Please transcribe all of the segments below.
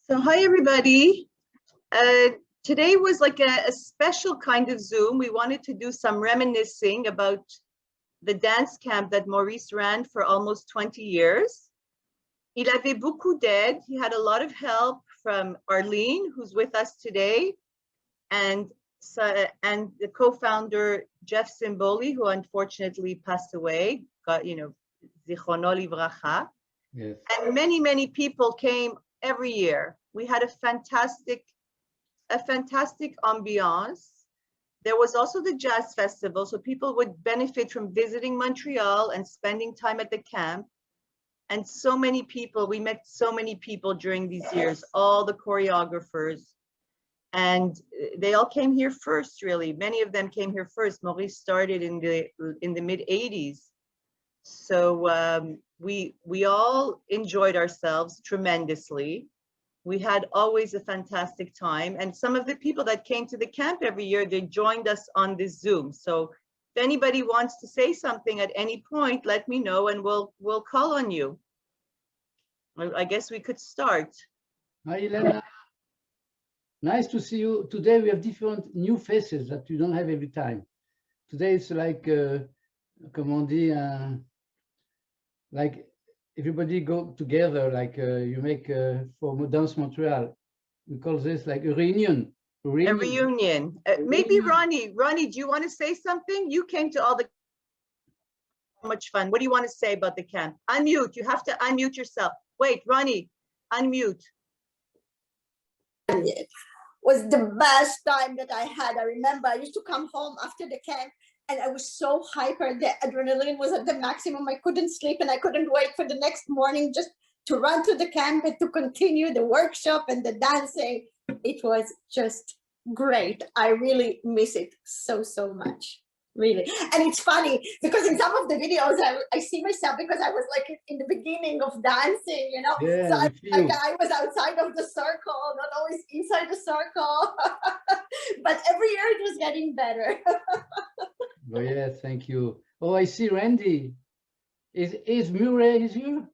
So hi everybody. Uh, Today was like a special kind of Zoom. We wanted to do some reminiscing about the dance camp that Maurice ran for almost 20 years. Il avait beaucoup d'aide. He had a lot of help from Arlène, who's with us today, and the co-founder Jeff Simboli, who unfortunately passed away. Got, zichrono livracha. Yes. And many people came every year. We had a fantastic ambiance. There was also the jazz festival, so people would benefit from visiting Montreal and spending time at the camp. And so many people, we met so many people during these years, all the choreographers, and they all came here first, really. Many of them came here first. Maurice started in the mid-80s. So we all enjoyed ourselves tremendously. We had always a fantastic time. And some of the people that came to the camp every year, they joined us on this Zoom. So if anybody wants to say something at any point, let me know and we'll call on you. I guess we could start. Hi, Elena. Nice to see you. Today we have different new faces that you don't have every time. Today it's like, comment on dit, like everybody go together, like you make for DANSE MONTRÉAL. We call this like a reunion. A reunion. Maybe Ronnie, do you want to say something? You came to all the much fun. What do you want to say about the camp? Unmute. You have to unmute yourself. Wait, Ronnie, unmute. It was the best time that I had. I remember I used to come home after the camp and I was so hyper. The adrenaline was at the maximum. I couldn't sleep and I couldn't wait for the next morning just to run to the camp and to continue the workshop and the dancing. It was just great. I really miss it so much. Really. And it's funny because in some of the videos I see myself because I was like in the beginning of dancing, you know. Yeah, so I was outside of the circle, not always inside the circle. But every year it was getting better. Oh yeah, thank you. Oh, I see Randy. Is Murray here?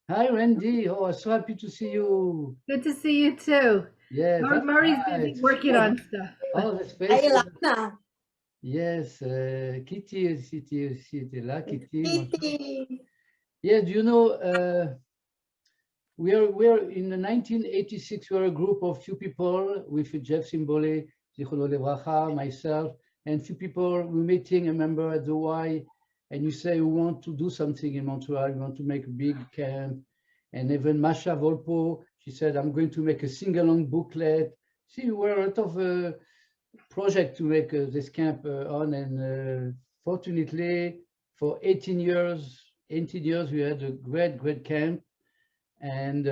Hi Randy. Oh, I'm so happy to see you. Good to see you too. Yes. Murray's busy working on stuff. Oh, that's Hi, great. Lana. Yes, Kitty is là, Kitty. Kitty. Yes, you know, we're in 1986. We were a group of few people with Jeff Simboli, zichrono livracha, myself, and few people. We're meeting a member at the Y, and you say we want to do something in Montreal. We want to make a big camp, and even Masha Volpo, she said, "I'm going to make a sing-along booklet." See, we were a lot of project to make this camp on, and fortunately for 18 years we had a great camp, and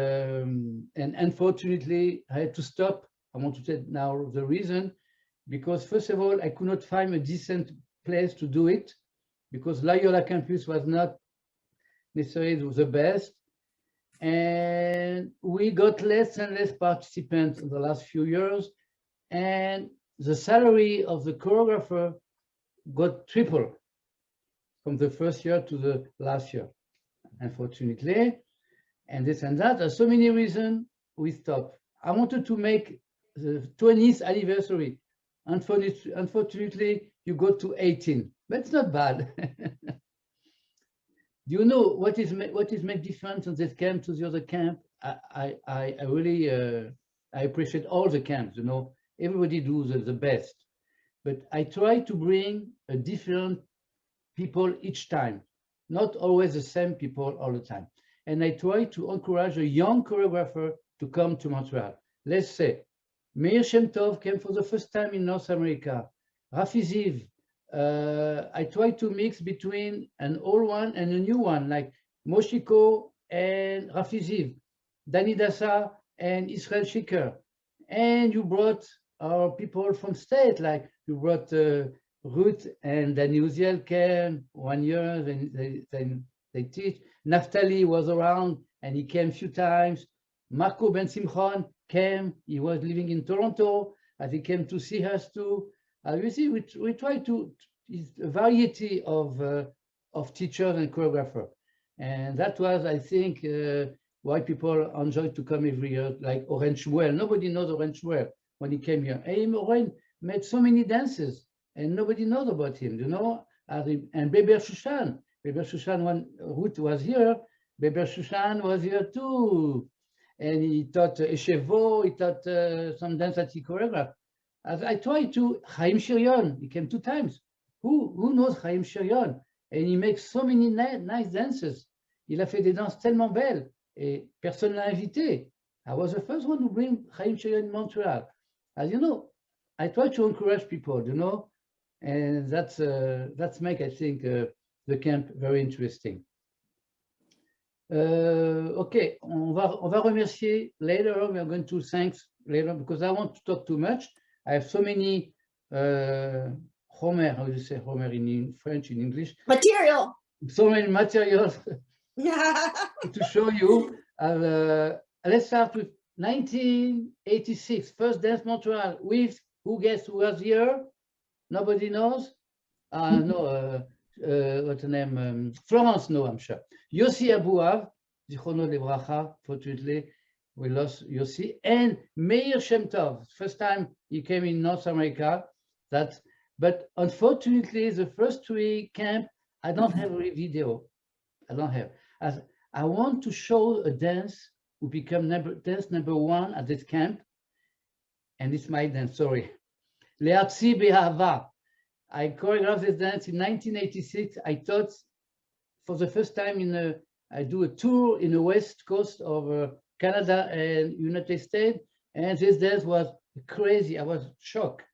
unfortunately I had to stop. I want to tell now the reason, because first of all I could not find a decent place to do it, because Loyola campus was not necessarily the best, and we got less and less participants in the last few years, and the salary of the choreographer got triple from the first year to the last year, unfortunately. And this and that, there's so many reasons we stopped. I wanted to make the 20th anniversary. Unfortunately, you go to 18, but it's not bad. Do you know what is make difference in this camp to the other camp? I really I appreciate all the camps, you know. Everybody do the best, but I try to bring a different people each time, not always the same people all the time. And I try to encourage a young choreographer to come to Montreal. Let's say Meir Shem Tov came for the first time in North America. Rafi Ziv. I try to mix between an old one and a new one, like Moshiko and Rafi Ziv, Dani Dassa and Israel Shiker. And you brought our people from state, like you brought Ruth and Danny Uziel came 1 year, then they teach. Naftali was around and he came a few times. Marco Ben Simchon came, he was living in Toronto, and he came to see us too. You see, we try to, it's a variety of teachers and choreographers. And that was, I think, why people enjoy to come every year, like Orange Well. Nobody knows Orange Well when he came here. And Orange made so many dances, and nobody knows about him, you know. And Beber Shushan, when Ruth was here, Beber Shushan was here too. And he taught Echevo, he taught some dance that he choreographed. As I tried to, Chaim Shirion, he came 2 times. Who knows Chaim Shirion? And he makes so many nice dances. Il a fait des danses tellement belles, et personne l'a invité. I was the first one to bring Chaim Shirion in Montreal. As you know, I try to encourage people, you know, and that's make, I think, the camp very interesting. Okay, on va remercier later. We are going to thank later because I want to talk too much. I have so many Homer, how do you say Homer in French, in English? Material. So many materials to show you. Let's start with 1986, first Dance Montreal with, who guessed who was here? Nobody knows? No, what's the name? Florence, no, I'm sure. Yossi Abouav, Zichrono Livracha, fortunately, we lost Yossi, and Meir Shem Tov. First time he came in North America. But unfortunately, the first 3 camp, I don't have a video. I don't have. As I want to show a dance who become dance number 1 at this camp, and it's my dance. Sorry, Le'atzi Be'ahava. I choreographed this dance in 1986. I taught for the first time I do a tour in the west coast of Canada and United States, and this dance was crazy. I was shocked,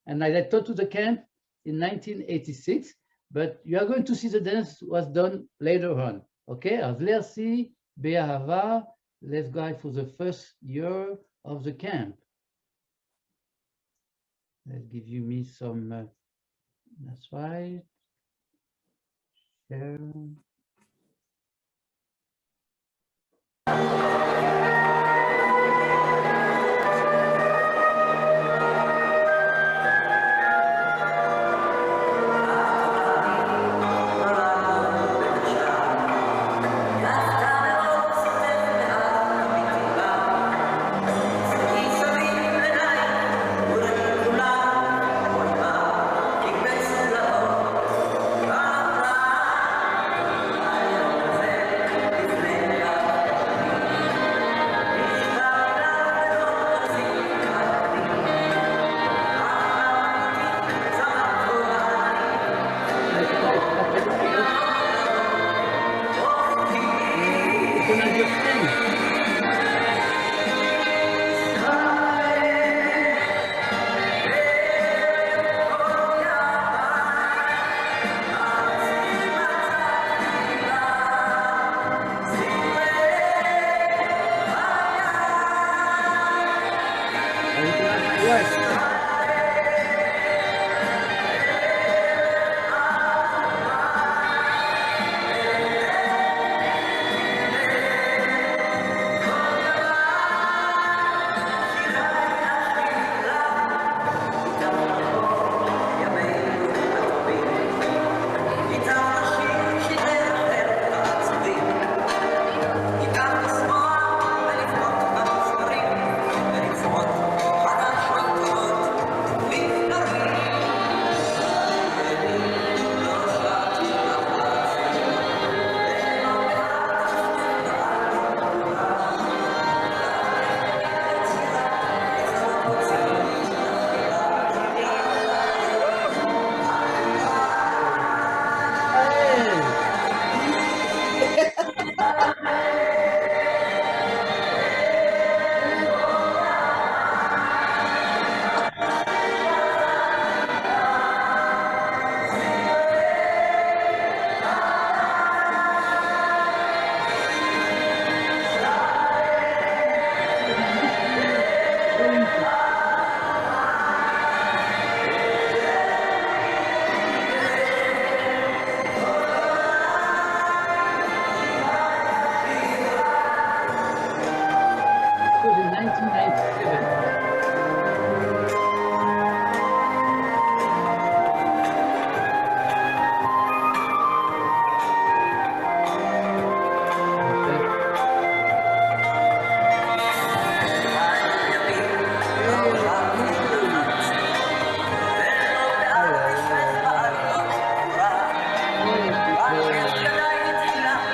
and I taught to the camp in 1986. But you are going to see the dance was done later on. Okay, as Le'atzi Be'ahava. Let's go for the first year of the camp. Let's give you me some. That's right. Share.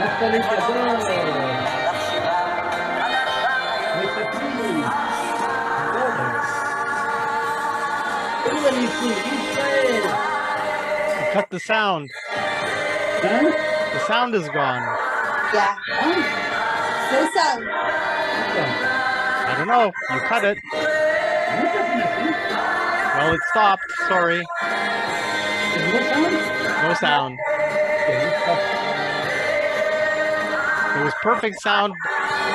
Installez d'abord. Avec sa fille. Everybody sing Israel. Cut the sound. Huh? The sound is gone. Yeah, Huh? no sound. I don't know. You cut it. Not that nothing. Well, it stopped. Sorry. There's no sound? No sound. Okay, let's stop. It was perfect sound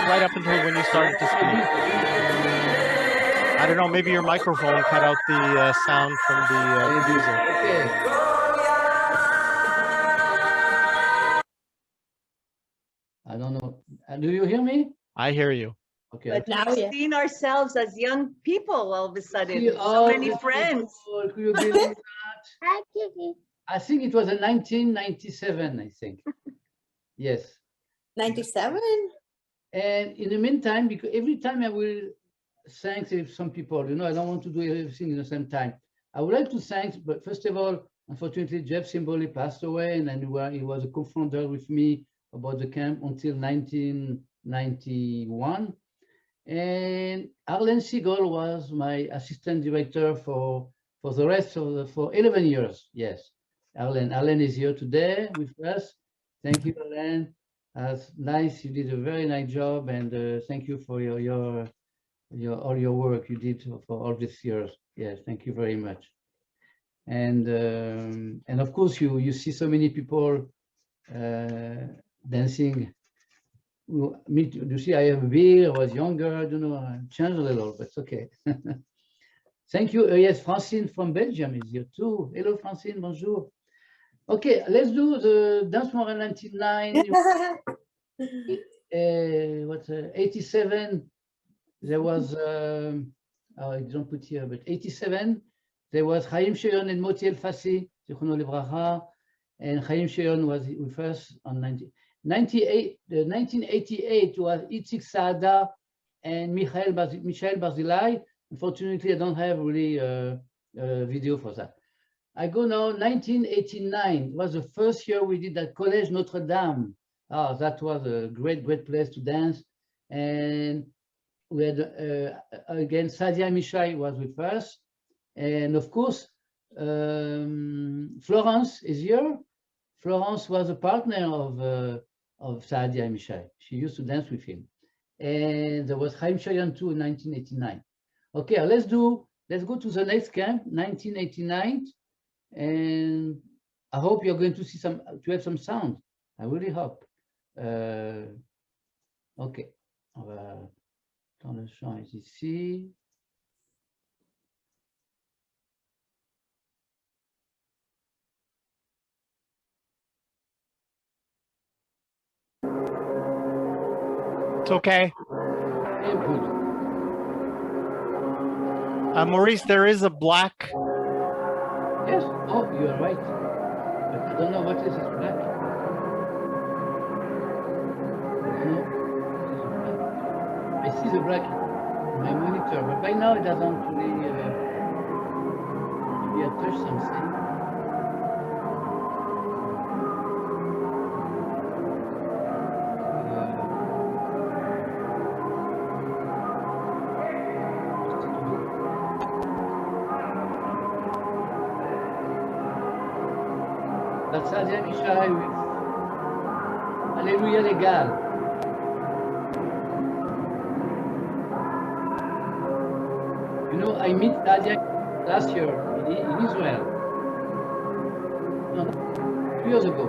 right up until when you started to speak. I don't know. Maybe your microphone cut out the sound from the music. Okay. I don't know. Do you hear me? I hear you. Okay. But Now, we've yeah. seen ourselves as young people all of a sudden. See So all many these friends. people, could you believe that? I think it was in 1997, I think. Yes. 97? And in the meantime, because every time I will thank some people, you know, I don't want to do everything at the same time. I would like to thank, but first of all, unfortunately, Jeff Simboli passed away, and then he was a co-founder with me about the camp until 1991. And Arlène Segal was my assistant director for the rest of for 11 years. Yes, Arlène is here today with us. Thank you, Arlène. That's nice. You did a very nice job, and thank you for all your work you did for all these years. Yes, thank you very much. And of course, you see so many people dancing. Me, you see, I have a beard. I was younger. I don't know. I changed a little, but it's okay. Thank you. Yes, Francine from Belgium is here too. Hello, Francine. Bonjour. Okay, let's do the Dance Montréal 99. What's 87? There was I don't put here, but 87. There was Chaim Sheyon and Montéal Fassi, Zichrono Livracha, and Chaim Sheyon was with us on 1988 was Itzik Saada and Michael Barzilai. Unfortunately, I don't have really a video for that. I go now, 1989 was the first year we did at Collège Notre Dame. Ah, that was a great place to dance. And we had, again, Sadia Mishai was with us. And of course, Florence is here. Florence was a partner of Sadia Mishai. She used to dance with him. And there was Chaim Shayan too in 1989. Okay, let's go to the next camp, 1989. And I hope you're going to see to have some sound. I really hope. Ok, on va dans le champ ici. It's okay. Yeah, good. Maurice, there is a black. Yes. Oh, you are right. But I don't know what is this black. I don't know. What is the black? I see the black in my monitor, but by now it doesn't really. Maybe I touch something. That's Sadia Mishai with Alléluia Légal. You know, I met Sadia last year in Israel. No, 2 years ago.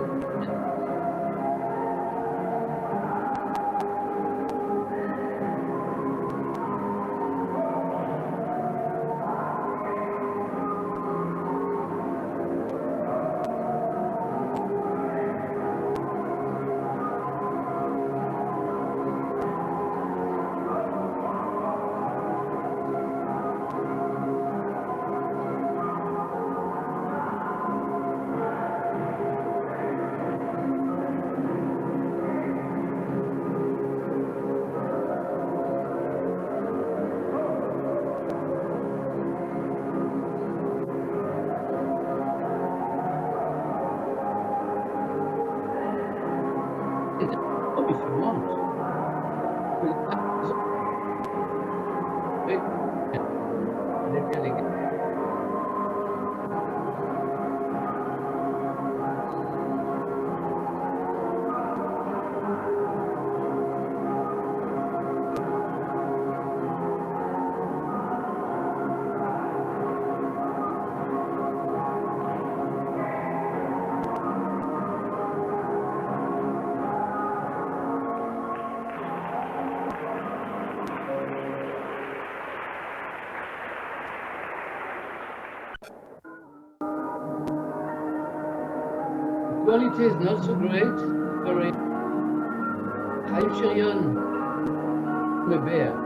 Quality is not so great. Sorry. I'm Shirion. I'm a bear.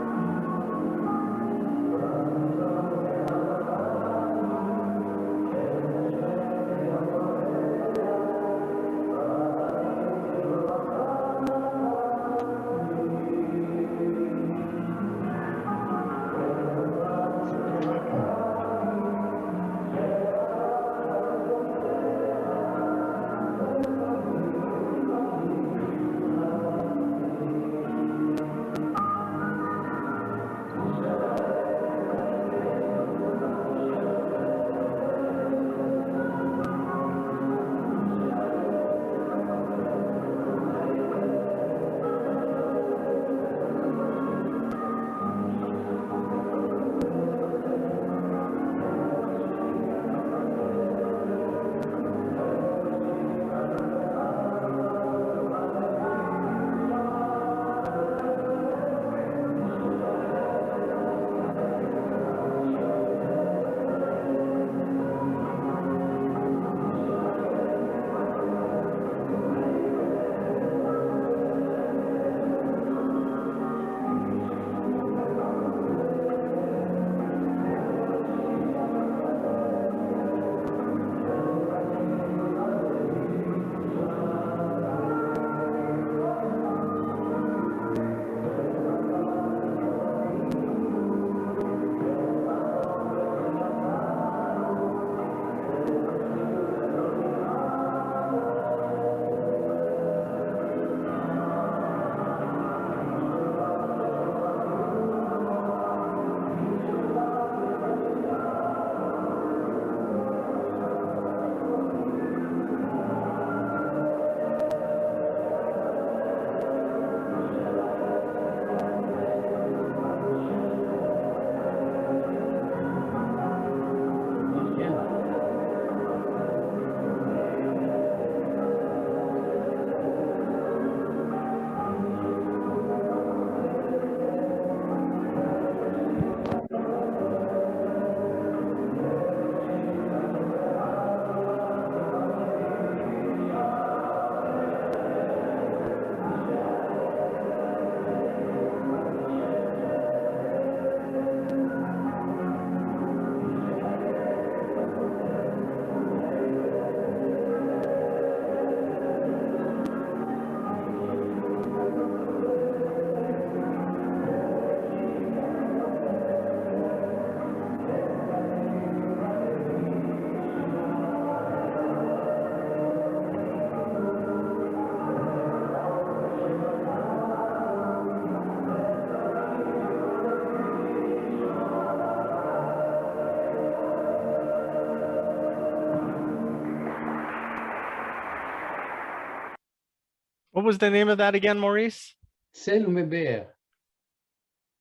What was the name of that again, Maurice? Celle ou mes bear.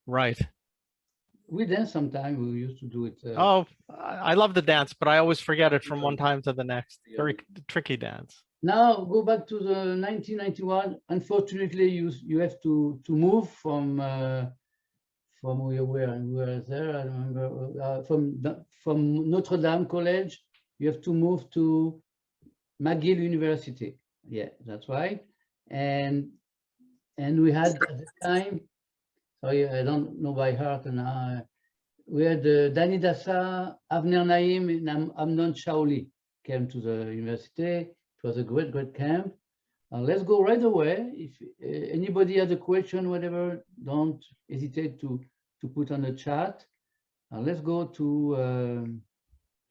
Right. We dance sometimes. We used to do it. Oh, I love the dance, but I always forget it from one time to the next. Very tricky dance. Now go back to the 1991. Unfortunately, you have to move from where we were there. I remember from Notre Dame College. You have to move to McGill University. Yeah, that's right. And we had at the time. Sorry, I don't know by heart now. We had Dani Dassa, Avner Naim, and Amnon Shaoli came to the university. It was a great camp. Let's go right away. If anybody has a question, whatever, don't hesitate to put on the chat. Let's go to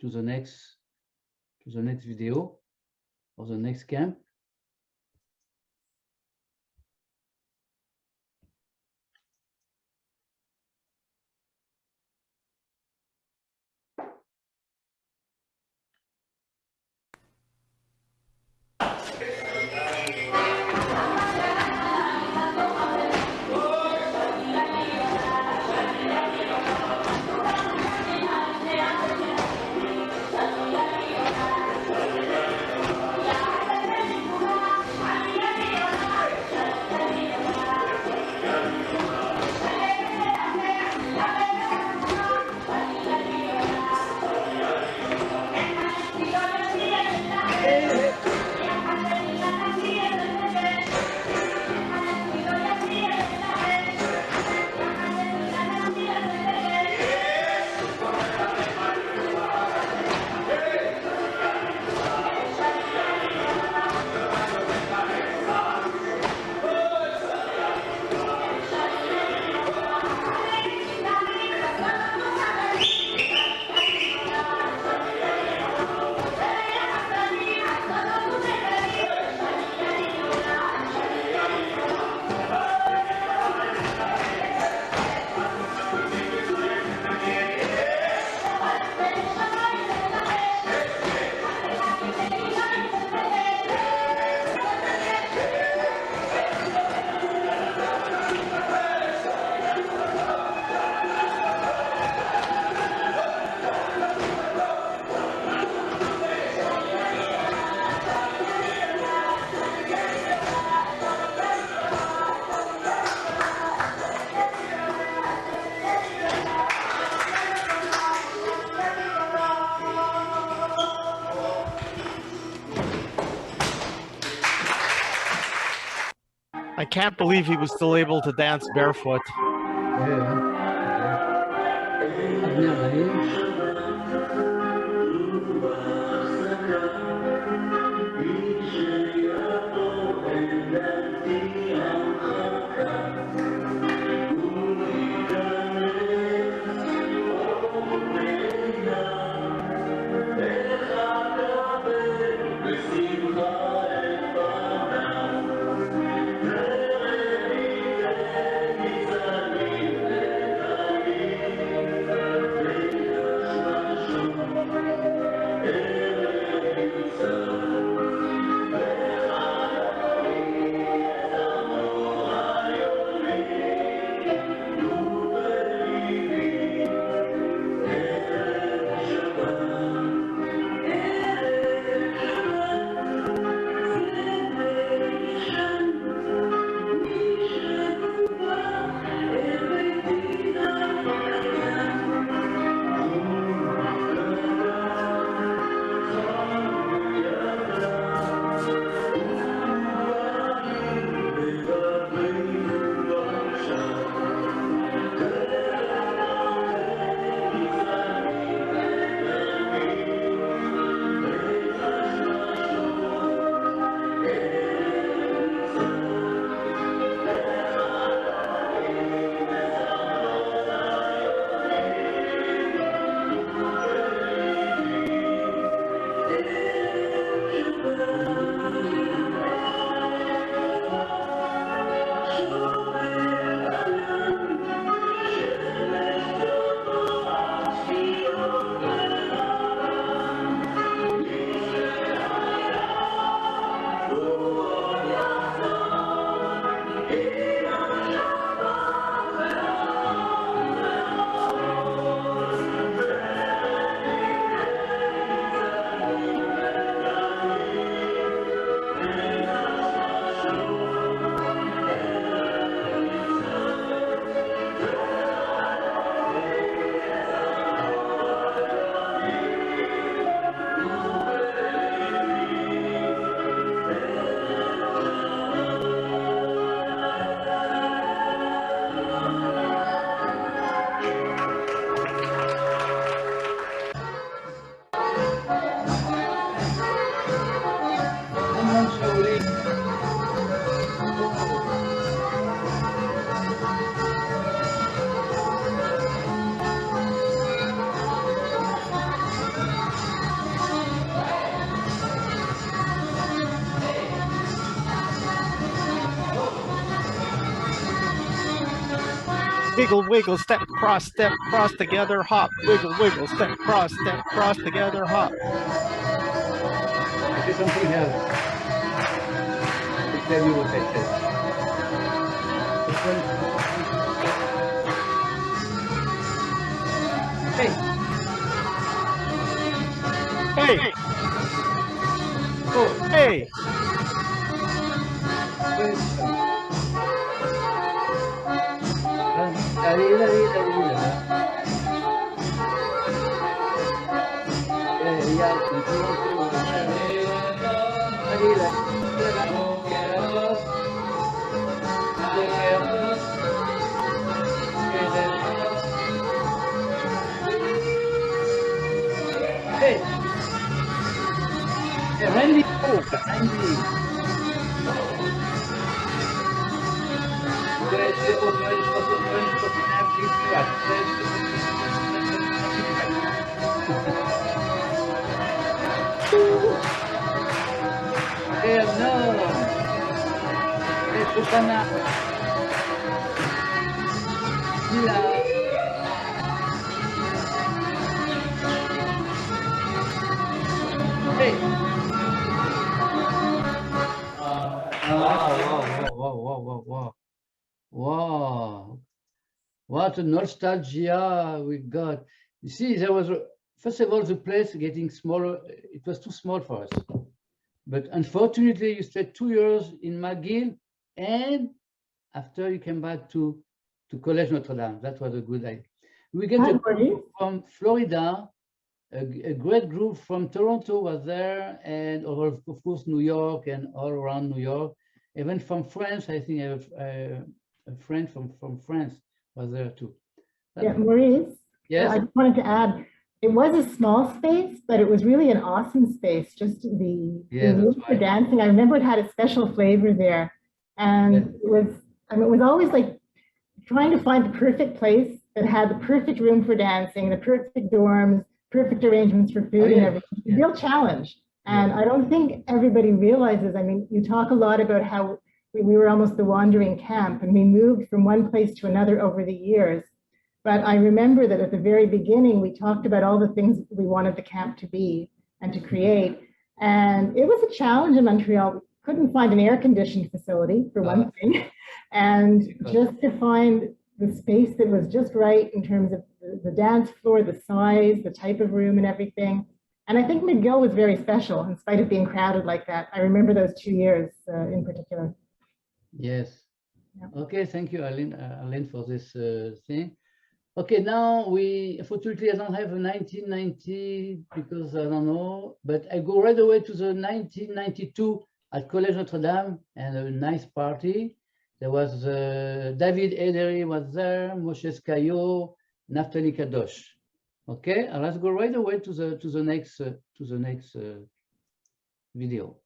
the next video or the next camp. I can't believe he was still able to dance barefoot. Yeah. Wiggle, wiggle, step, cross, together, hop. Wiggle, wiggle, step, cross, together, hop. I did something else. To tell you what I said. Hey! Oh, Hey! Hey, Randy, Randy. No. Susana. Mila. Hey. Wow. Wow. What a nostalgia we got. You see, there was, first of all, the place getting smaller. It was too small for us. But unfortunately, you stayed 2 years in McGill, and after you came back to Collège Notre Dame. That was a good idea. We get a group from Florida, a great group from Toronto was there, and of course New York and all around New York. Even from France, I think I have a friend from France was there too. Yeah, Maurice, Yes. I just wanted to add, it was a small space, but it was really an awesome space. Just the room for dancing. I remember it had a special flavor there. And it was, I mean, it was always like trying to find the perfect place that had the perfect room for dancing, the perfect dorms, perfect arrangements for food and everything. It's a real challenge. And I don't think everybody realizes, I mean, you talk a lot about how we were almost the wandering camp and we moved from one place to another over the years. But I remember that at the very beginning, we talked about all the things we wanted the camp to be and to create. And it was a challenge in Montreal. We couldn't find an air-conditioned facility, for one thing. And just to find the space that was just right in terms of the dance floor, the size, the type of room and everything. And I think McGill was very special in spite of being crowded like that. I remember those 2 years in particular. Yes. Yeah. Okay, thank you, Arlène, for this thing. Okay, now unfortunately, I don't have a 1990 because I don't know, but I go right away to the 1992 at Collège Notre Dame and a nice party. There was David Edery was there, Moshe Skayo, Naftali Kadosh. Okay, and let's go right away to the next video.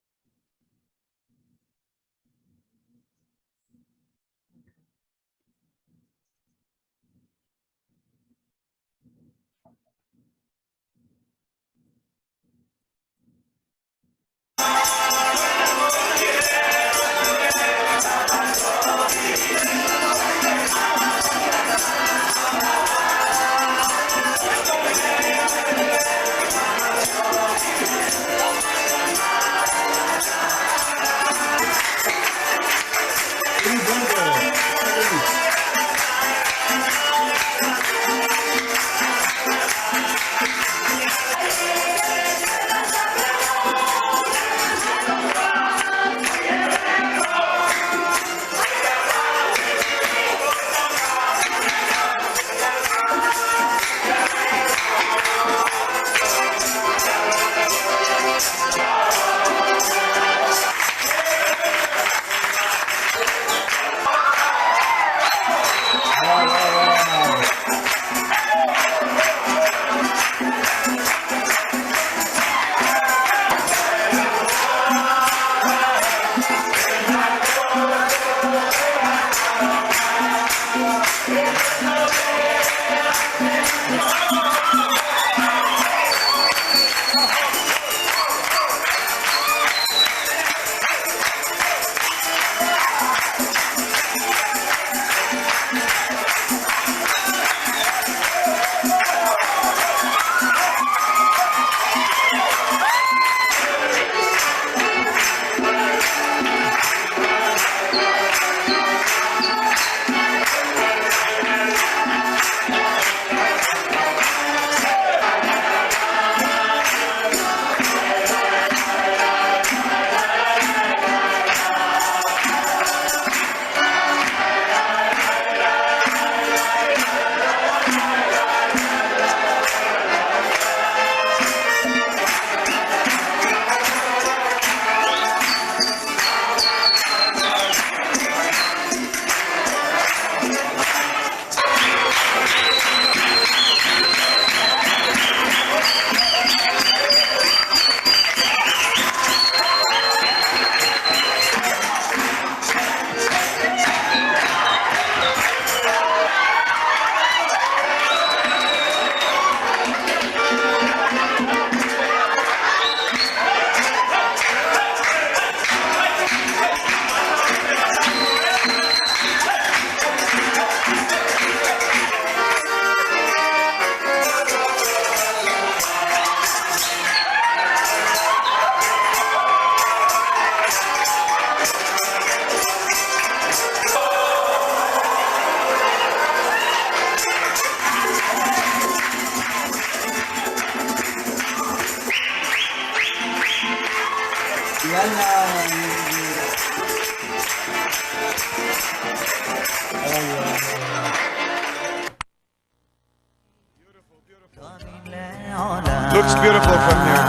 Looks beautiful from here.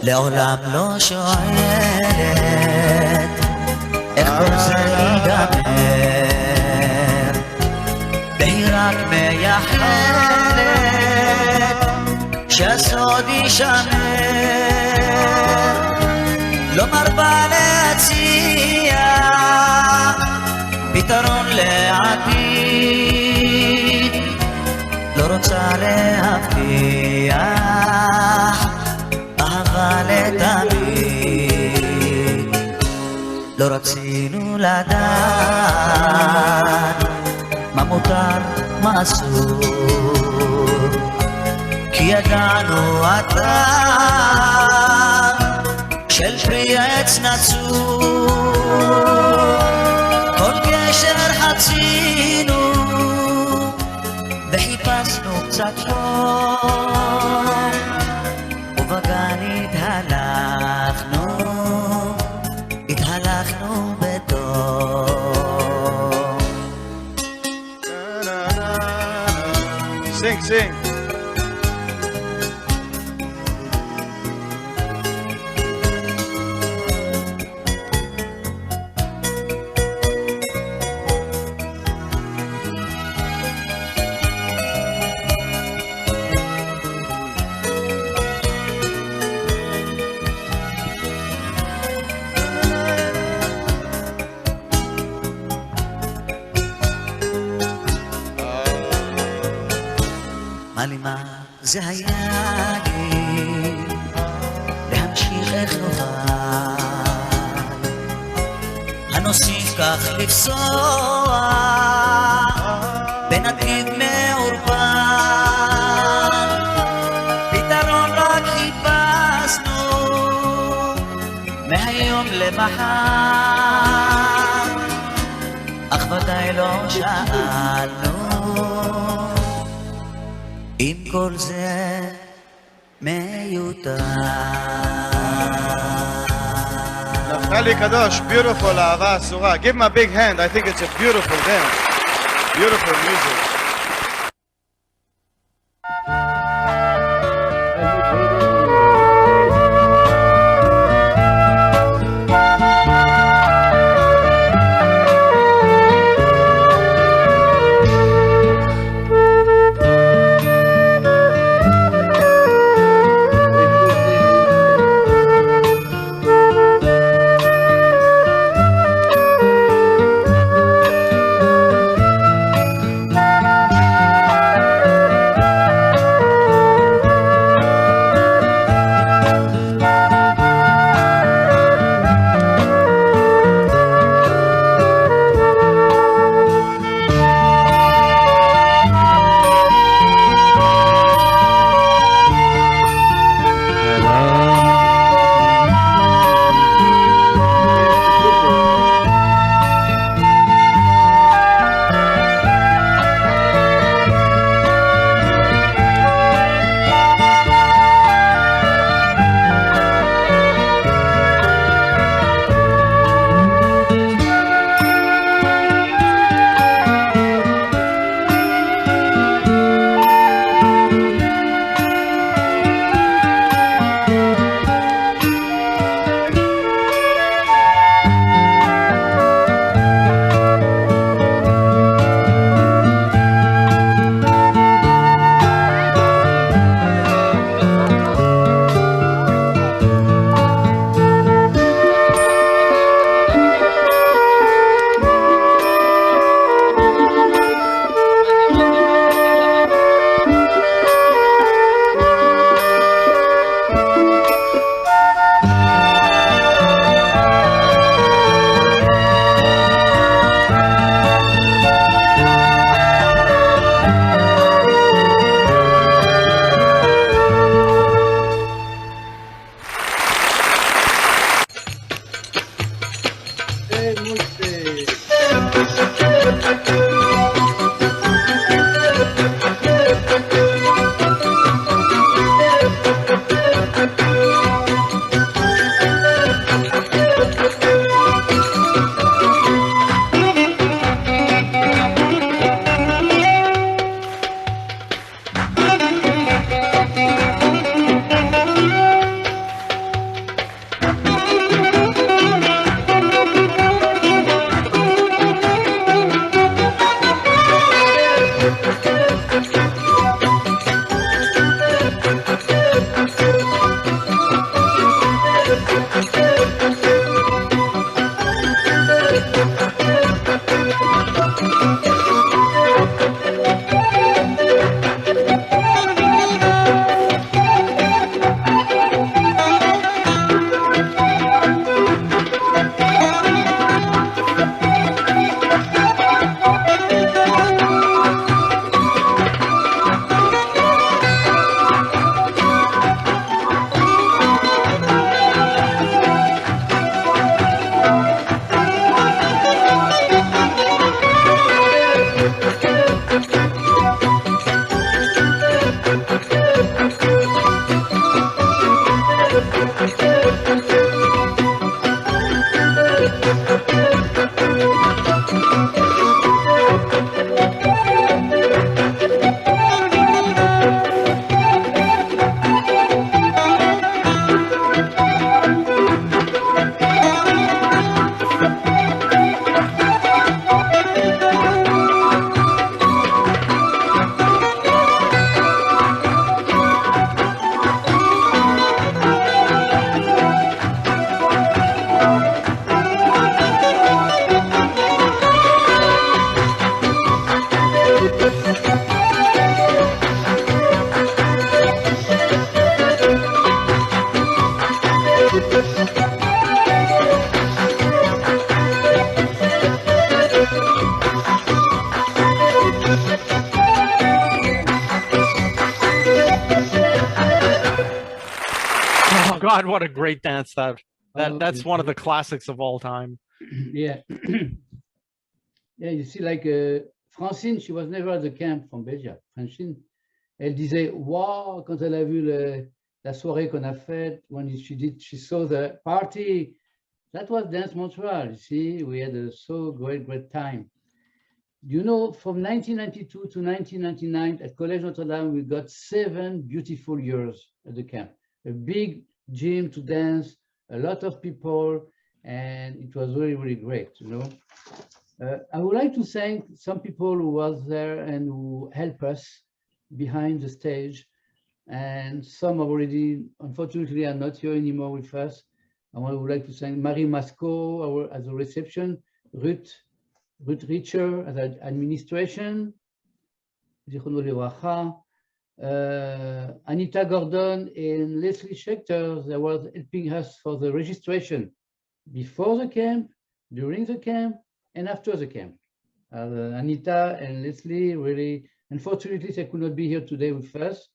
לעולם לא שואלת כל זה ייגמר, והיא רק מייחלת שהסוד יישמר, לא מרבה להציע פתרון לעתיד, לא רוצה להבטיח אהבה לתמיד. לא רצינו לדעת מה מותר, מה אסור, כי ידענו הטעם של פרי עץ נצור. כל גשר חצינו וחיפשנו קצת חום, ובגן התהלכנו בטוב. Sing, sing. מה זה היה לי להמשיך איך נוכל, הנוסעים כך לפסוע בנתיב מעורבן, פתרון רק חיפשנו מהיום למחר, אך ודאי לא שאלנו אם כל זה מיותר. נפתלי קדוש, beautiful, אהבה אסורה. Give him a big hand. I think it's a beautiful dance. Beautiful music. God, what a great dance that's Okay. one of the classics of all time. Yeah. Yeah, you see, like Francine, she was never at the camp from Belgium. Francine, elle disait, wow, quand elle a vu la soirée qu'on a faite, when she saw the party, that was Dance Montreal. You see, we had a so great time. You know, from 1992 to 1999 at Collège Notre Dame, we got 7 beautiful years at the camp. A big gym to dance, a lot of people, and it was really great, you know. I would like to thank some people who was there and who helped us behind the stage, and some already, unfortunately, are not here anymore with us. I would like to thank Marie Masco as a reception, Ruth Richer as an administration, Anita Gordon and Leslie Schechter, they were helping us for the registration before the camp, during the camp, and after the camp. Anita and Leslie really, unfortunately, they could not be here today with us.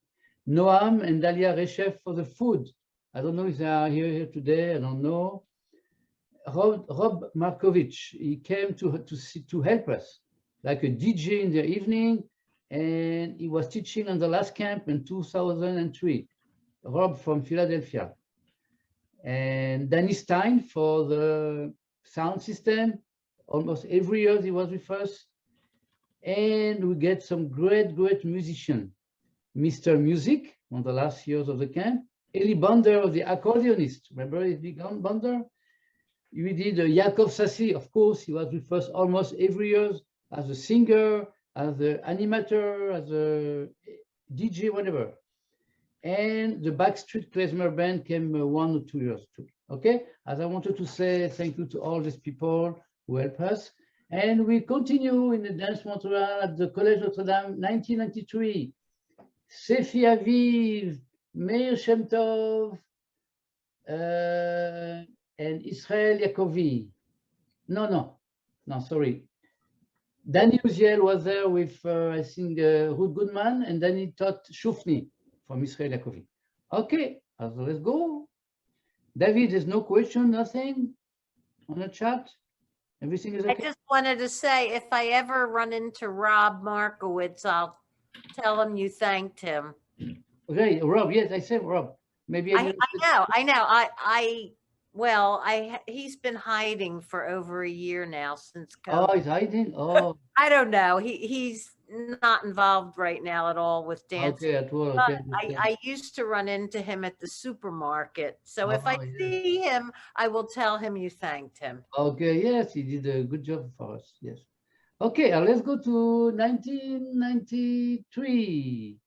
Noam and Dalia Reshef for the food. I don't know if they are here today, I don't know. Rob Markovich, he came to help us, like a DJ in the evening, and he was teaching on the last camp in 2003. Rob from Philadelphia. And Danny Stein for the sound system. Almost every year he was with us. And we get some great musicians. Mr. Music, on the last years of the camp. Eli Bonder, the accordiονist. Remember Eli Bonder? We did Yakov Sassi, of course, he was with us almost every year as a singer, as an animator, as a DJ, whatever. And the Backstreet Klezmer Band came 1 or 2 years too. Okay, as I wanted to say thank you to all these people who help us. And we continue in the Dance Montreal at the Collège Notre Dame, 1993. Sefi Aviv, Meir Shem Tov, and Israel Yacovi. No, sorry. Danny Uziel was there with, I think, Ruth Goodman, and then he taught Shufni from Israel Yacovi. Okay, so let's go. David, there's no question, nothing on the chat? Everything is okay? I just wanted to say, if I ever run into Rob Markowitz, I'll tell him you thanked him. Okay, Rob, yes, I said Rob. Maybe I know. Well, he's been hiding for over a year now since COVID. Oh, he's hiding? Oh. I don't know. He's not involved right now at all with dancing. Okay, at all. But Okay. I used to run into him at the supermarket. So if I see him, I will tell him you thanked him. Okay, yes, he did a good job for us. Yes. Okay, let's go to 1993.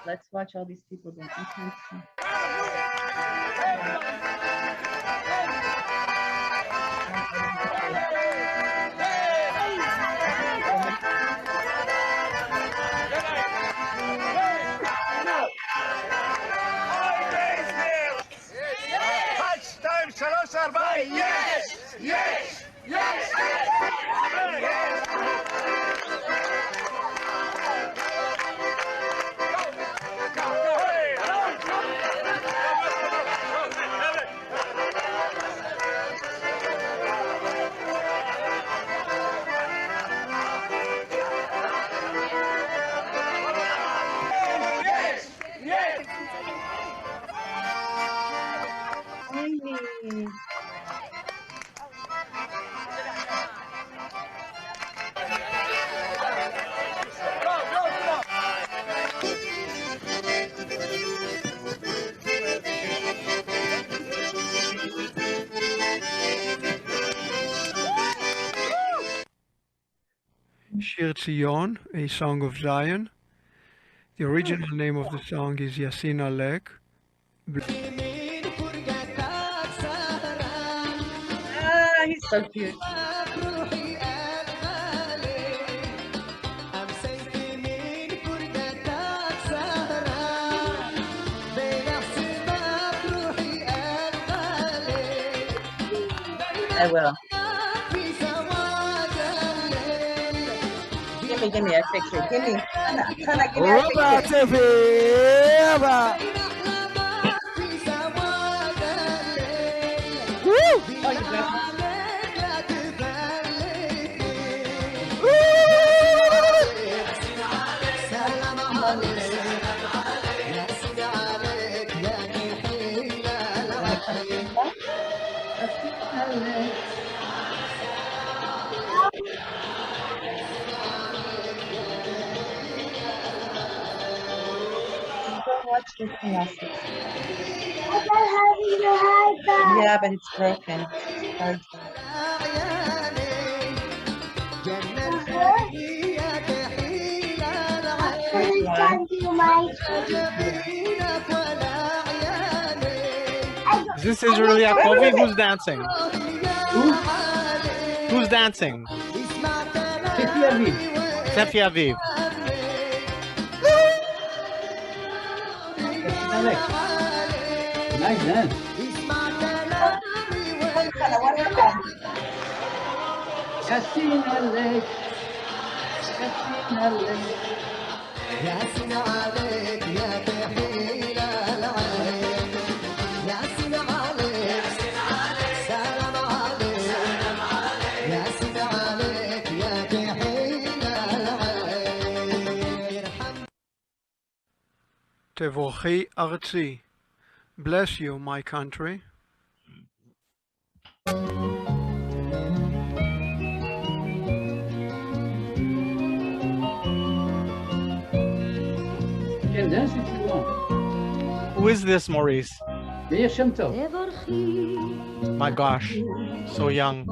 Let's watch all these people dancing. Tiny. Shir Tzion, a song of Zion. The original name of the song is Yasin Alek. Ah, he's so cute. I will. Give me a picture. Give me. Can I give me a picture? Oh, you got watch this gymnastics. Yeah, but it's broken. It's Is this Israeli Yakovi? Who's dancing? Who's dancing? Sefi Aviv. Nice dance. Yasin Alek. Yasin Alek. ياسين عليك يا كحيل العين ياسين عليك سلام عليك ياسين عليك يا كحيل العين Tevochi Artzi. Bless you, my country. You can dance if you want. Who is this, Maurice? Meir Shem Tov. My gosh, so young.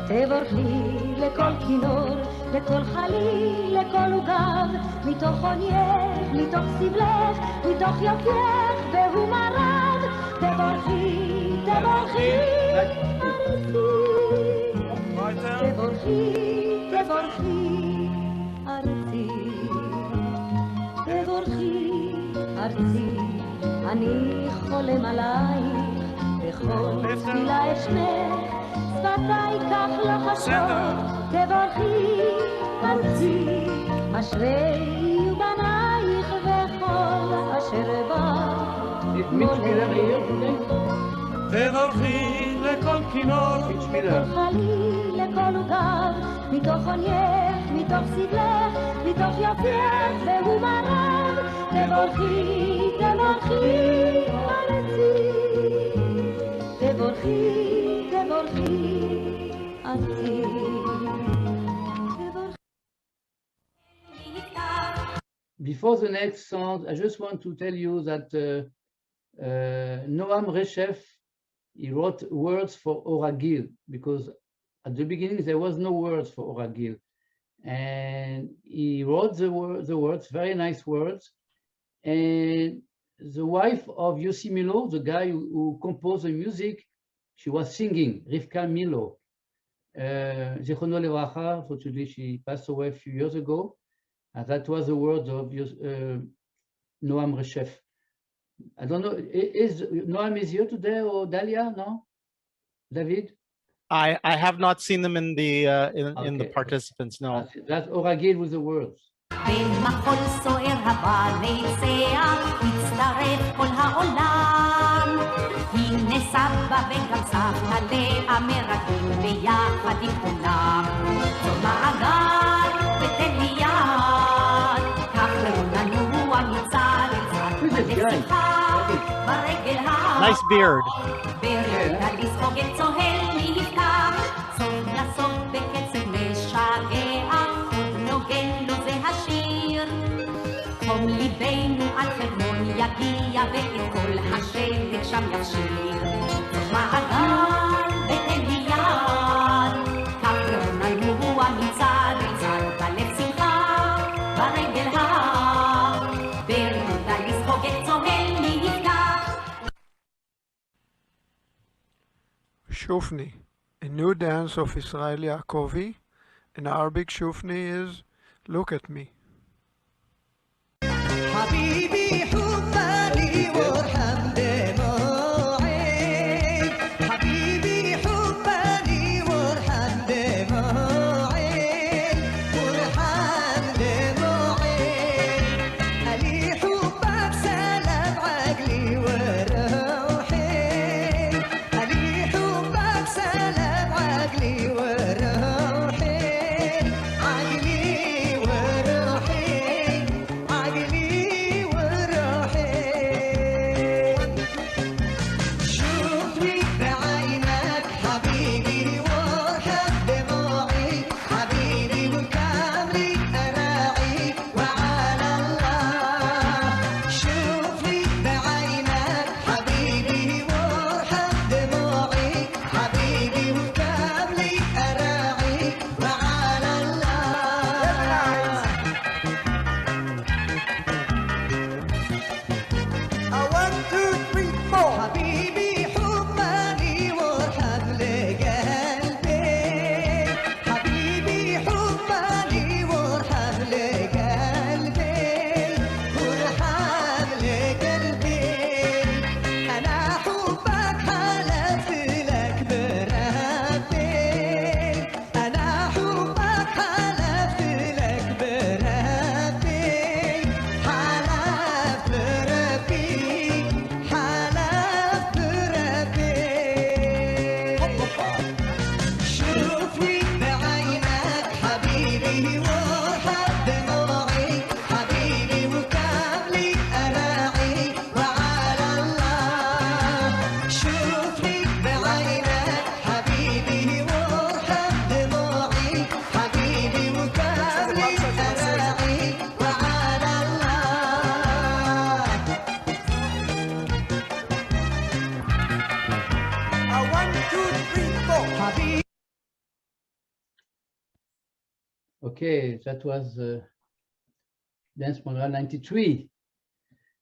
תבורכי לכל כינור, לכל חליל, לכל עוגב, מתוך עונייך, מתוך סבלך, מתוך יופייך, והוא מרב. תבורכי, תבורכי, ארצי. תבורכי, תבורכי, ארצי. תבורכי, ארצי, אני חולם עלייך, בכל תפילה אשמך. שפתיי כך לא חשוב, תבורכי ארצי, אשרי יהיו בנייך וכל אשר בא מולך. תבורכי לכל כינור, לכל חליל, לכל עוגב, מתוך עונייך, מתוך סבלך, מתוך יופייך, והוא מרב. תבורכי, תבורכי ארצי, תבורכי Before the next song, I just want to tell you that Noam Reshef, he wrote words for Oragil, because at the beginning there was no words for Oragil. And he wrote the words, very nice words. And the wife of Yossi Milo, the guy who composed the music, she was singing, Rivka Milo. Zichrono Levracha, unfortunately, she passed away a few years ago. And that was the words of Noam Reshef. I don't know, is Noam is here today or Dalia? No? David? I have not seen them in the in the participants. No. That's Oragil with the words. במחול סוער הבניציה, הצטרף כל העולם. הנה סבא וגם סבתא לאה מרגלים ביחד עם כולם. זו מעגל ותן לי יד, כך לנו המצעד אל צד לשמחה ברגל Nice beard. ברגע לספוג את צוהל נפתח, סוף לסוף בקצב משגע, נוגן לו זה השיר. חום ליבנו על חרמון יגיע ואת כל השלג שם יפשיר. זאת מעגל ותן לי יד, כך לנו המצעד אל צד בלב שמחה ברגל ברגע לספוג את צוהל נפתח. Shufni, a new dance of Israeli Yakovi. In Arabic, Shufni is look at me. حبيبي حبني وارحم دموعي حبيبي حبني وارحم دموعي وارحم دموعي علي حبك سلام عقلي وروحي علي حبك سلام عقلي وروحي عقلي وروحي عقلي وروحي شوفني بعينك حبيبي وارحم دموعي حبيبي وكاملي أراعي وعلى الله شوفني بعينك حبيبي وارحم دموعي حبيبي وكاملي أراعي وعلى الله one, two, three, four. حبيبي حبني وارحم لقلبي حبيبي حبني وارحم لقلبي وارحم لقلبي أنا حبك حلفت لك بربي أنا حبك حلفت لك بربي حلفت بربي حلفت بربي شوفني بعينك حبيبي وارحم دموعي حبيبي وكاملي أراعي وعلى الله شوفني بعينك حبيبي وارحم دموعي حبيبي وكاملي أراعي وعلى الله one, two, three, four. حبيبي Okay, that was Dance Montreal 93.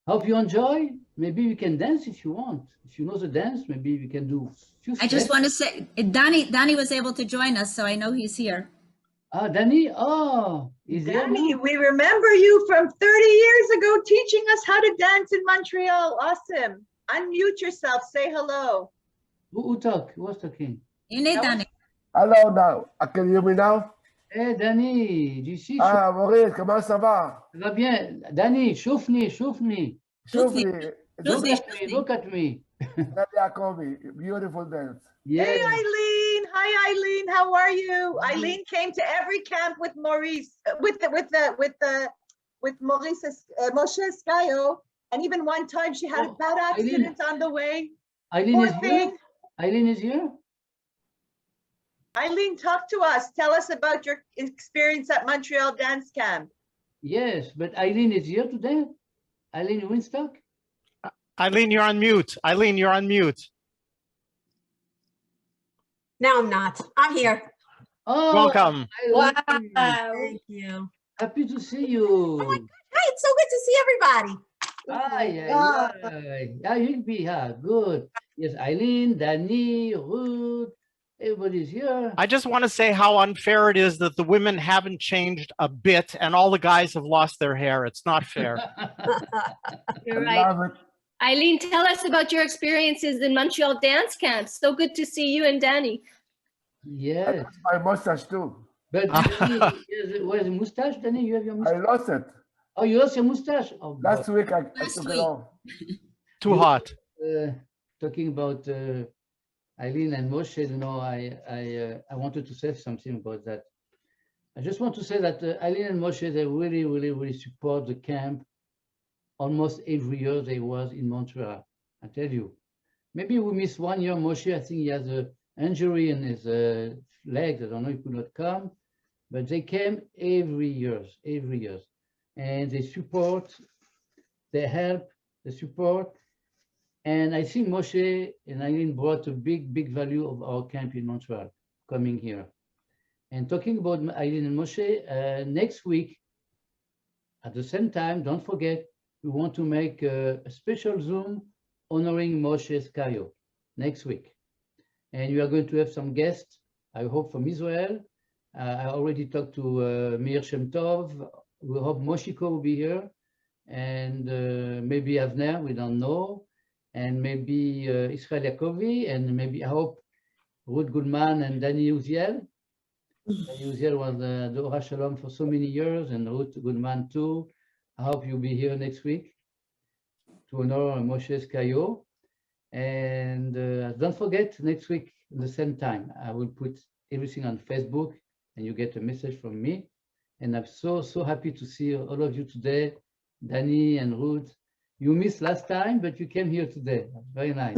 Hope you enjoy. Maybe we can dance if you want. If you know the dance, maybe we can do few I just steps. want to say, Danny was able to join us, so I know he's here. Ah, Danny, oh, is there? Danny, we remember you from 30 years ago teaching us how to dance in Montreal. Awesome. Unmute yourself. Say hello. Who talk? Who was talking? You need Danny. Hello now. Can you hear me now? Hey, Danny, du ici? Ah, Maurice, comment ça va? Ça va bien. Danny, chauffe-ni, chauffe-ni. Shufni. Look at me, look at me. Nadia Yakovi, beautiful dance. Hey, Eileen. Hi, Eileen. How are you? Eileen came to every camp with Maurice, with Maurice, Moshe Skayo, and even one time she had a bad accident on the way. Eileen Poor is here? thing. Eileen is here? Eileen, talk to us. Tell us about your experience at Montreal Dance Camp. Yes, but Eileen is here today? Eileen Winstock? Eileen, you're on mute. Eileen, you're on mute. No, I'm not. I'm here. Oh, Welcome. Wow. Eileen. Thank you. Happy to see you. Oh my God. Hi, it's so good to see everybody. Yeah, you'll be here. Good. Yes, Eileen, Danny, Ruth, everybody's here. I just want to say how unfair it is that the women haven't changed a bit and all the guys have lost their hair. It's not fair. You're right. Eileen, tell us about your experiences in Montreal dance camps. So good to see you and Danny. Yes. My mustache too. But where's the mustache, Danny? You have your mustache? I lost it. Oh, you lost your mustache? Oh, Last week I took it off. Too hot. Talking about Eileen and Moshe, you know, I wanted to say something about that. I just want to say that Eileen and Moshe, they really support the camp. Almost every year they was in Montreal. I tell you, maybe we missed 1 year. Moshe, I think he has an injury in his legs. I don't know, he could not come, but they came every year, and they support, they help, they support. And I think Moshe and Eileen brought a big value of our camp in Montreal, coming here. And talking about Eileen and Moshe, next week, at the same time, don't forget, we want to make a special Zoom honoring Moshe's Kayo next week. And we are going to have some guests, I hope from Israel. I already talked to Meir Shem Tov. We hope Moshiko will be here. And maybe Avner, we don't know. And maybe Israel Yakovi, and maybe I hope Ruth Goodman and Danny Uziel. Danny Uziel was the Ora Shalom for so many years, and Ruth Goodman too. I hope you'll be here next week to honor Moshe's Kayo. And don't forget, next week at the same time, I will put everything on Facebook and you get a message from me. And I'm so happy to see all of you today, Danny and Ruth. You missed last time, but you came here today. Very nice.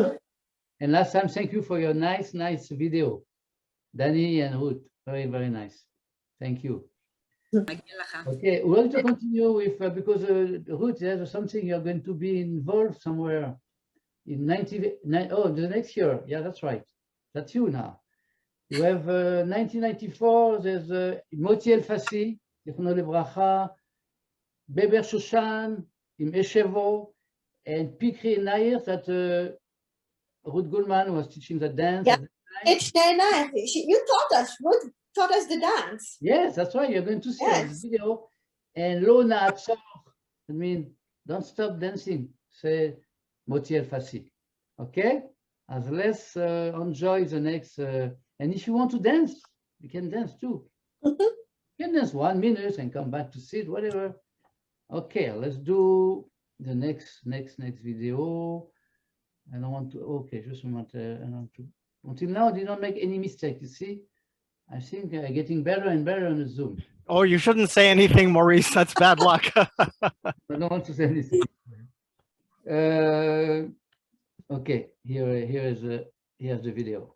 And last time, thank you for your nice video. Danny and Ruth, very nice. Thank you. Okay, we're going to continue with, because Ruth, there's something you're going to be involved somewhere in the next year. Yeah, that's right. That's you now. You have 1994, there's Montéal Fassi, Zichrono Livracha, Beber Shoshan, Im Eshevo, and Pikri Nair, that Ruth Goldman was teaching the dance. Yeah, you taught us, Ruth taught us the dance. Yes, that's right. You're going to see this video. And Lona Atzor, I mean, don't stop dancing. Say Montéal Fassi. Okay? As let's enjoy the next. And if you want to dance, you can dance too. You can dance 1 minute and come back to sit, whatever. Okay, let's do the next video. I don't want to. Okay, just a moment. I don't want to. Until now, I did not make any mistake. You see, I think getting better and better on the Zoom. Oh, you shouldn't say anything, Maurice. That's bad luck. I don't want to say anything. Okay, here's the video.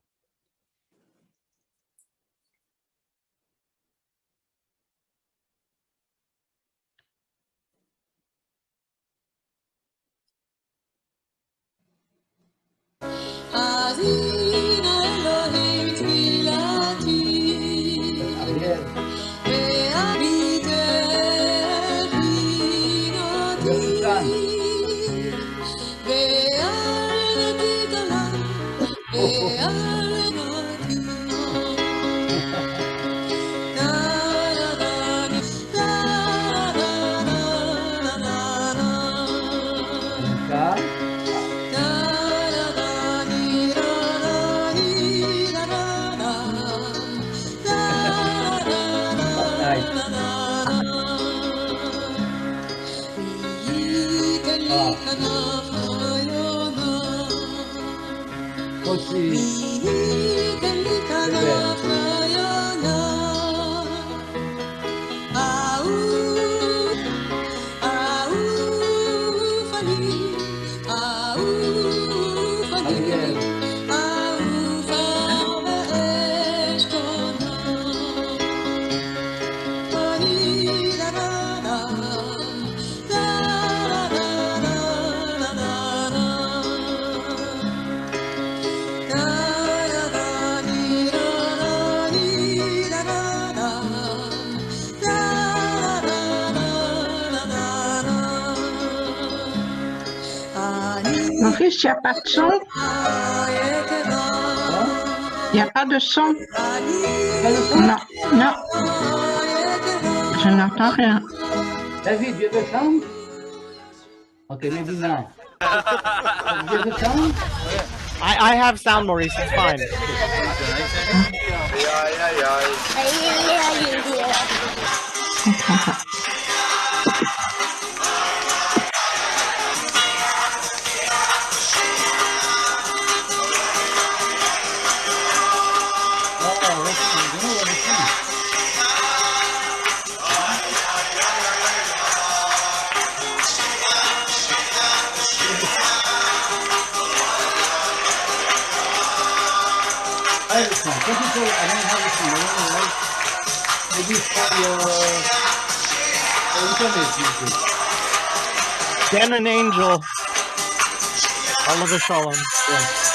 Maurice, il n'y a pas de son. Il n'y a pas de son. Non, non. Je n'entends rien. David, you have a sound? Okay, maybe now. You have a sound? I have sound, Maurice. It's fine. I have a song. What is it? I don't have a song. I don't know why. Maybe it's for your internet music. Dan and Angel. Oliver Shalom. Yeah.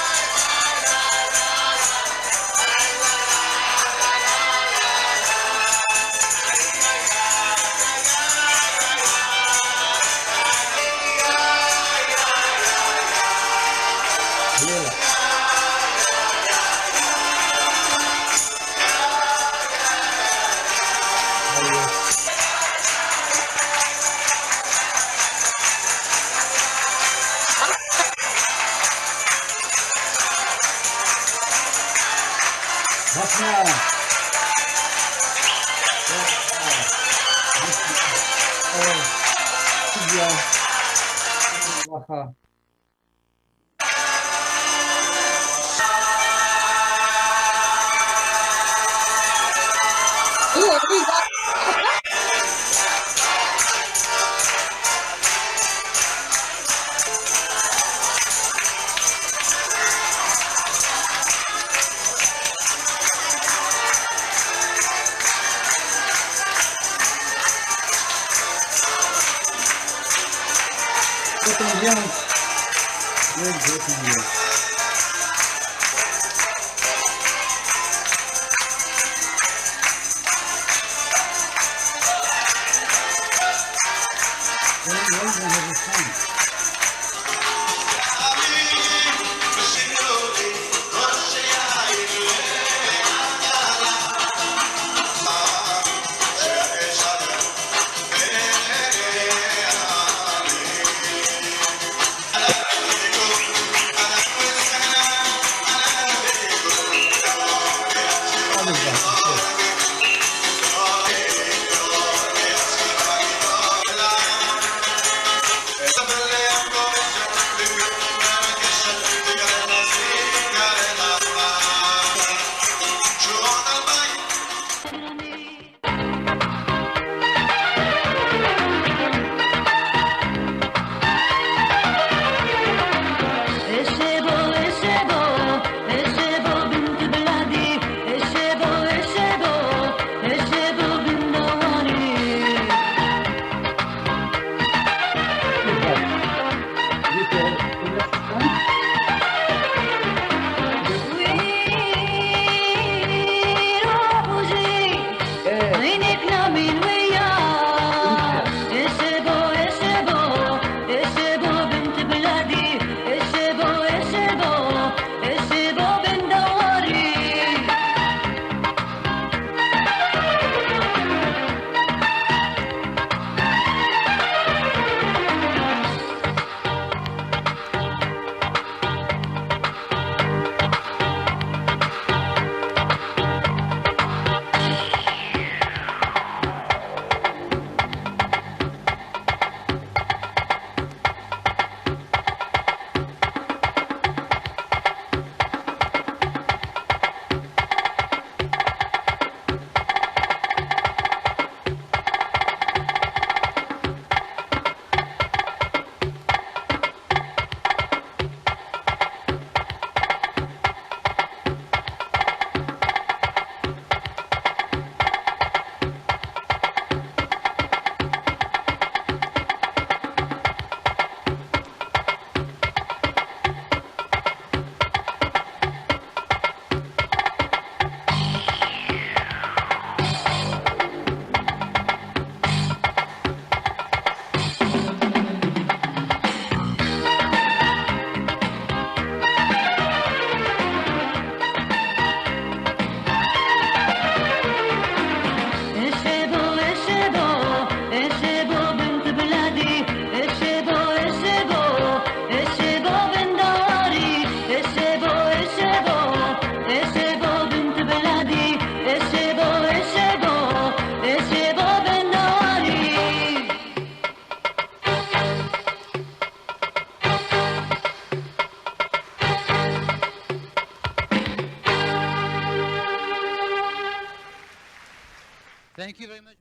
Thank you very much.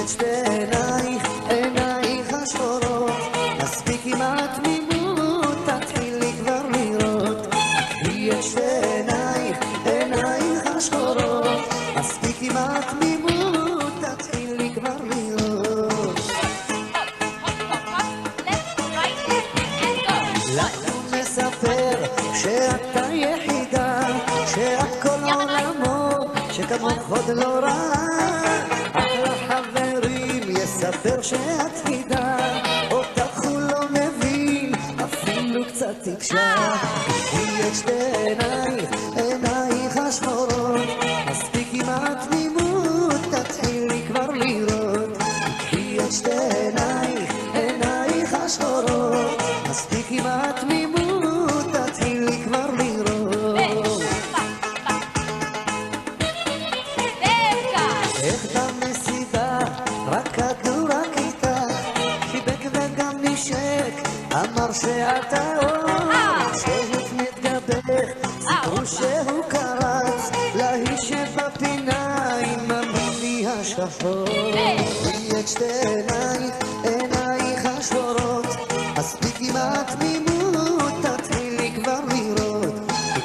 את שתי עינייך, עינייך השחורות, מספיק עם התמימות, תתחיל לי כבר לראות. קחי את שתי עינייך, עינייך השחורות, מספיק עם התמימות, תתחיל לי כבר לראות. לנו נספר שאתה יחידה, שאת כל עולמו, שכמוך עוד לא ראה. יספר שאת חידה, אותך הוא לא מבין, אפילו קצת תקשה. קחי את שתי עינייך, עינייך השחורות, מספיק עם התמימות, תתחילי כבר לראות. קחי את שתי עינייך, עינייך השחורות, מספיק עם התמימות, תתחילי כבר לראות. איך במסיבה רק כדור הכיתה חיבק וגם נשק, אמר שאתה אור, שהפנית גבך, סיפרו שהוא קרץ להיא שבפינה עם המיני השחור. קחי את שתי עינייך, עינייך השחורות, מספיק עם התמימות, תתחילי כבר לראות.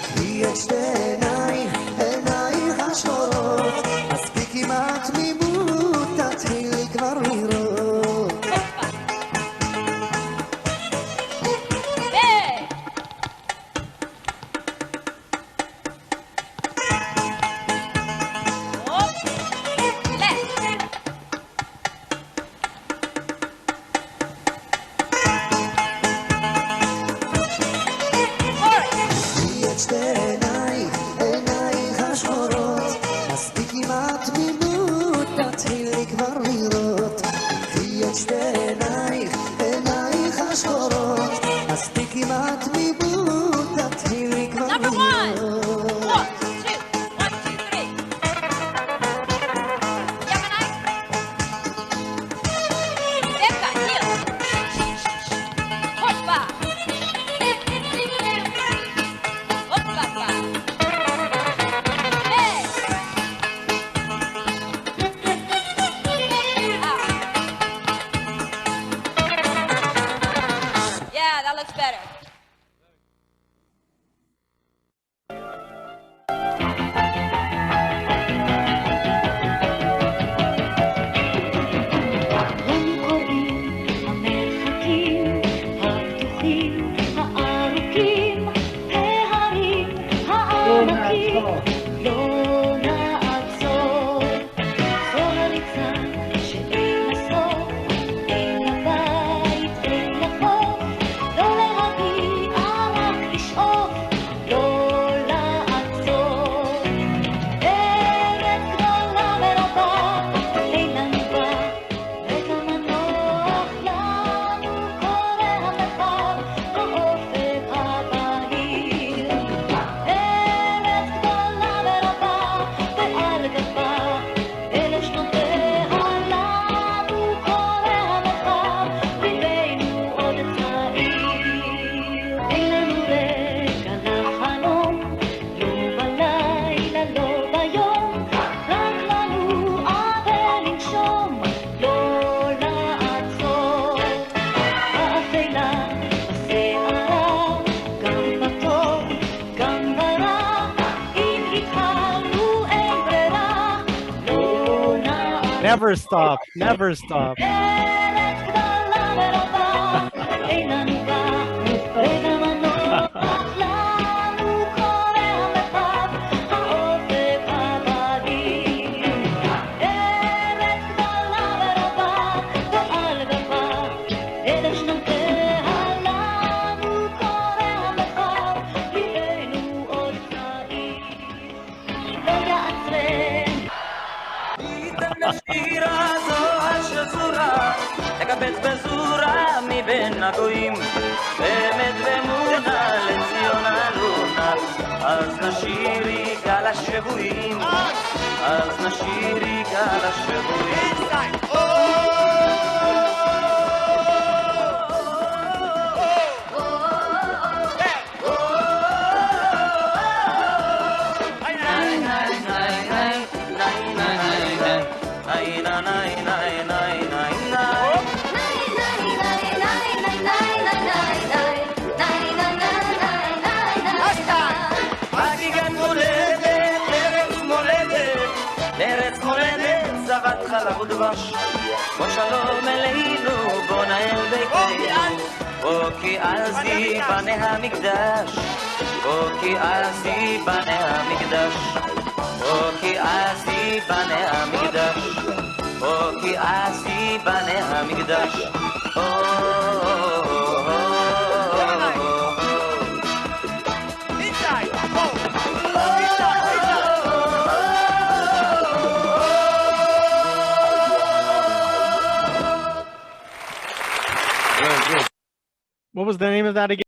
קחי את שתי עינייך, עינייך השחורות, מספיק עם התמימות, תתחילי כבר לראות. קחי את שתי עינייך, עינייך השחורות, מספיק עם התמימות, תתחילי כבר לראות. קחי את שתי עינייך, עינייך השחורות, מספיק עם התמימות, תתחילי כבר לראות. Yeah, that looks better. הם קוראים המרחקים הפתוחים הארוכים, ההרים העמקים, לא נעצור. זו הריצה שאין לה סוף, אין לה בית, אין לה חוף, לא להגיע רק לשאוף, לא לעצור. ארץ גדולה ורבה, אין לנו בה וכמה נוח לנו, קורא המרחב האופק הבהיר. ארץ גדולה ורבה, ועל גבה אלף שנותיה לנו, קורא המרחב ליבנו עוד צעיר. אין לנו רגע לחלום, לא בלילה, לא ביום, רק לנוע ולנשום, לא לעצור. באפלה, בסערה, גם בטוב, גם ברע, אם התחלנו אין ברירה, לא נעצור. Never stop, never stop. ארץ גדולה ורבה, אין לנו בה וגם הנוח לנו, קורא המרחב האופק הבהיר. ארץ גדולה ורבה, ועל גבה אלף שנותיה לנו, קורא המרחב ליבנו עוד צעיר, לא יעצרן. השירה זו השזורה, לקבץ בזורה מבין הגויים, באמת ומונה לציון אלונה, אז נשירי גל השבויים, אז נשירי גל השבויים. אהבת חלב ודבש. בוא שלום אלינו, בוא נאל ביתנו. בוא כי אז ייבנה המקדש. בוא כי אז ייבנה המקדש. בוא כי אז ייבנה המקדש. בוא כי אז ייבנה המקדש. What was the name of that again?